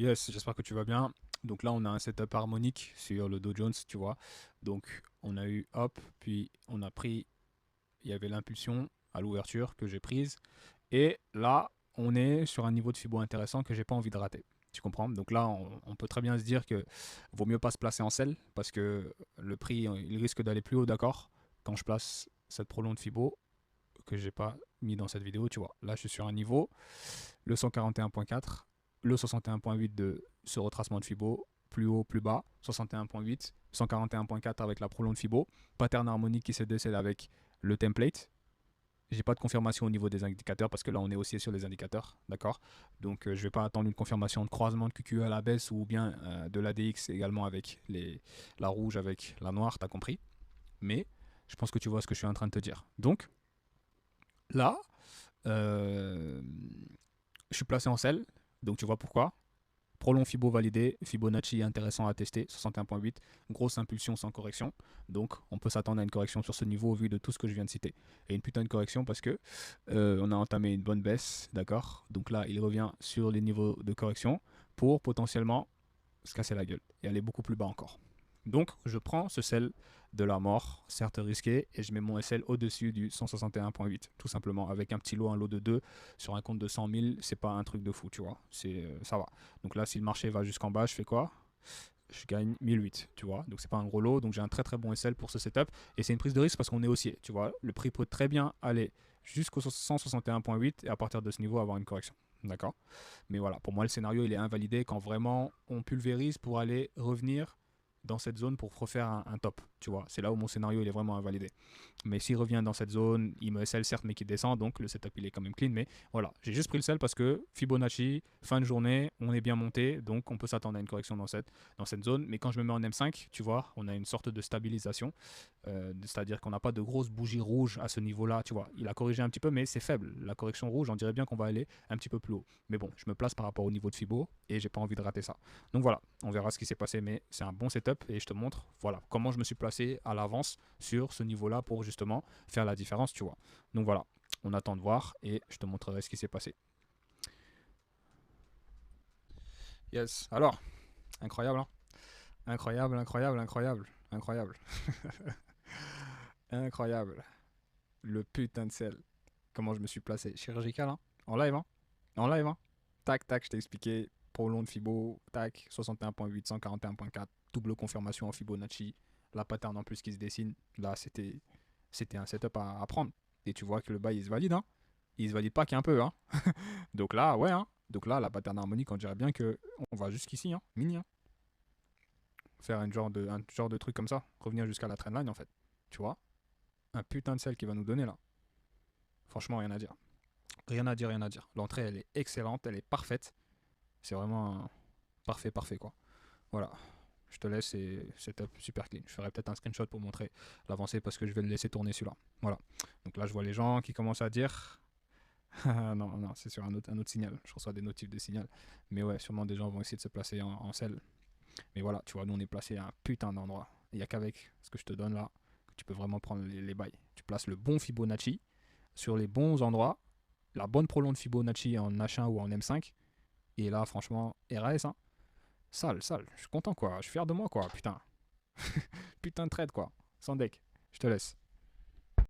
Yes, j'espère que tu vas bien. Donc là, on a un setup harmonique sur le Dow Jones, tu vois. Donc on a eu hop, puis on a pris, il y avait l'impulsion à l'ouverture que j'ai prise. Et là, on est sur un niveau de Fibo intéressant que j'ai pas envie de rater. Tu comprends? Donc là, on peut très bien se dire que vaut mieux pas se placer en sell parce que le prix, il risque d'aller plus haut, d'accord? Quand je place cette prolonge de Fibo que j'ai pas mis dans cette vidéo, tu vois. Là, je suis sur un niveau, le 141.4, le 61.8 de ce retracement de Fibo, plus haut, plus bas, 61.8, 141.4 avec la prolonge de Fibo, pattern harmonique qui se décèle avec le template. J'ai pas de confirmation au niveau des indicateurs parce que là on est aussi sur les indicateurs, d'accord. Donc je vais pas attendre une confirmation de croisement de QQE à la baisse ou bien de l'ADX également avec la rouge avec la noire, t'as compris. Mais je pense que tu vois ce que je suis en train de te dire. Donc là, euh, je suis placé en sell, donc tu vois pourquoi. Prolong Fibo validé, Fibonacci intéressant à tester, 61.8, grosse impulsion sans correction. Donc on peut s'attendre à une correction sur ce niveau au vu de tout ce que je viens de citer. Et une putain de correction parce que on a entamé une bonne baisse, d'accord. Donc là, il revient sur les niveaux de correction pour potentiellement se casser la gueule et aller beaucoup plus bas encore. Donc je prends ce sel de la mort, certes risqué, et je mets mon SL au-dessus du 161.8, tout simplement, avec un petit lot, un lot de 2 sur un compte de 100 000, c'est pas un truc de fou, tu vois, ça va. Donc là, si le marché va jusqu'en bas, je fais quoi? Je gagne 1008, tu vois, donc c'est pas un gros lot, donc j'ai un très très bon SL pour ce setup, et c'est une prise de risque parce qu'on est haussier, tu vois, le prix peut très bien aller jusqu'au 161.8 et à partir de ce niveau avoir une correction. D'accord. Mais voilà, pour moi, le scénario, il est invalidé quand vraiment on pulvérise pour aller revenir dans cette zone pour refaire un top. Tu vois, c'est là où mon scénario, il est vraiment invalidé. Mais s'il revient dans cette zone, il me sell certes, mais qui descend, donc le setup, il est quand même clean. Mais voilà, j'ai juste pris le sell parce que Fibonacci, fin de journée, on est bien monté, donc on peut s'attendre à une correction dans cette zone. Mais quand je me mets en M5, tu vois, on a une sorte de stabilisation. C'est-à-dire qu'on n'a pas de grosses bougies rouges à ce niveau-là, tu vois. Il a corrigé un petit peu, mais c'est faible. La correction rouge, on dirait bien qu'on va aller un petit peu plus haut. Mais bon, je me place par rapport au niveau de Fibo et j'ai pas envie de rater ça. Donc voilà, on verra ce qui s'est passé, mais c'est un bon setup et je te montre, voilà, comment je me suis placé à l'avance sur ce niveau-là pour justement faire la différence, tu vois. Donc voilà, on attend de voir et je te montrerai ce qui s'est passé. Yes. Alors, incroyable, hein. Incroyable, incroyable, incroyable, incroyable, incroyable. Le putain de sel. Comment je me suis placé. Chirurgical, hein. En live, hein. En live, hein. Tac, tac, je t'ai expliqué. Prolong de Fibo, tac, 61.8, 141.4, double confirmation en Fibonacci. La pattern en plus qui se dessine. Là, c'était un setup à prendre. Et tu vois que le bail, il se valide, hein. Il se valide pas qu'un peu, hein. Donc là, ouais, hein. Donc là, la pattern harmonique, on dirait bien que on va jusqu'ici, hein. Mini, hein. Faire un genre de truc comme ça. Revenir jusqu'à la trendline, en fait. Tu vois. Un putain de sel qui va nous donner là. Franchement, rien à dire. Rien à dire, rien à dire. L'entrée, elle est excellente, elle est parfaite. C'est vraiment parfait, parfait, quoi. Voilà. Je te laisse et c'est super clean. Je ferai peut-être un screenshot pour montrer l'avancée parce que je vais le laisser tourner celui-là. Voilà. Donc là, je vois les gens qui commencent à dire. Non, non, c'est sur un autre signal. Je reçois des notifs de signal. Mais ouais, sûrement des gens vont essayer de se placer en selle. Mais voilà, tu vois, nous on est placé à un putain d'endroit. Il n'y a qu'avec ce que je te donne là que tu peux vraiment prendre les bails. Tu places le bon Fibonacci sur les bons endroits, la bonne prolonge de Fibonacci en H1 ou en M5. Et là, franchement, RAS, hein. Sale, sale. Je suis content, quoi. Je suis fier de moi, quoi. Putain. Putain de trade, quoi. Sans deck. Je te laisse.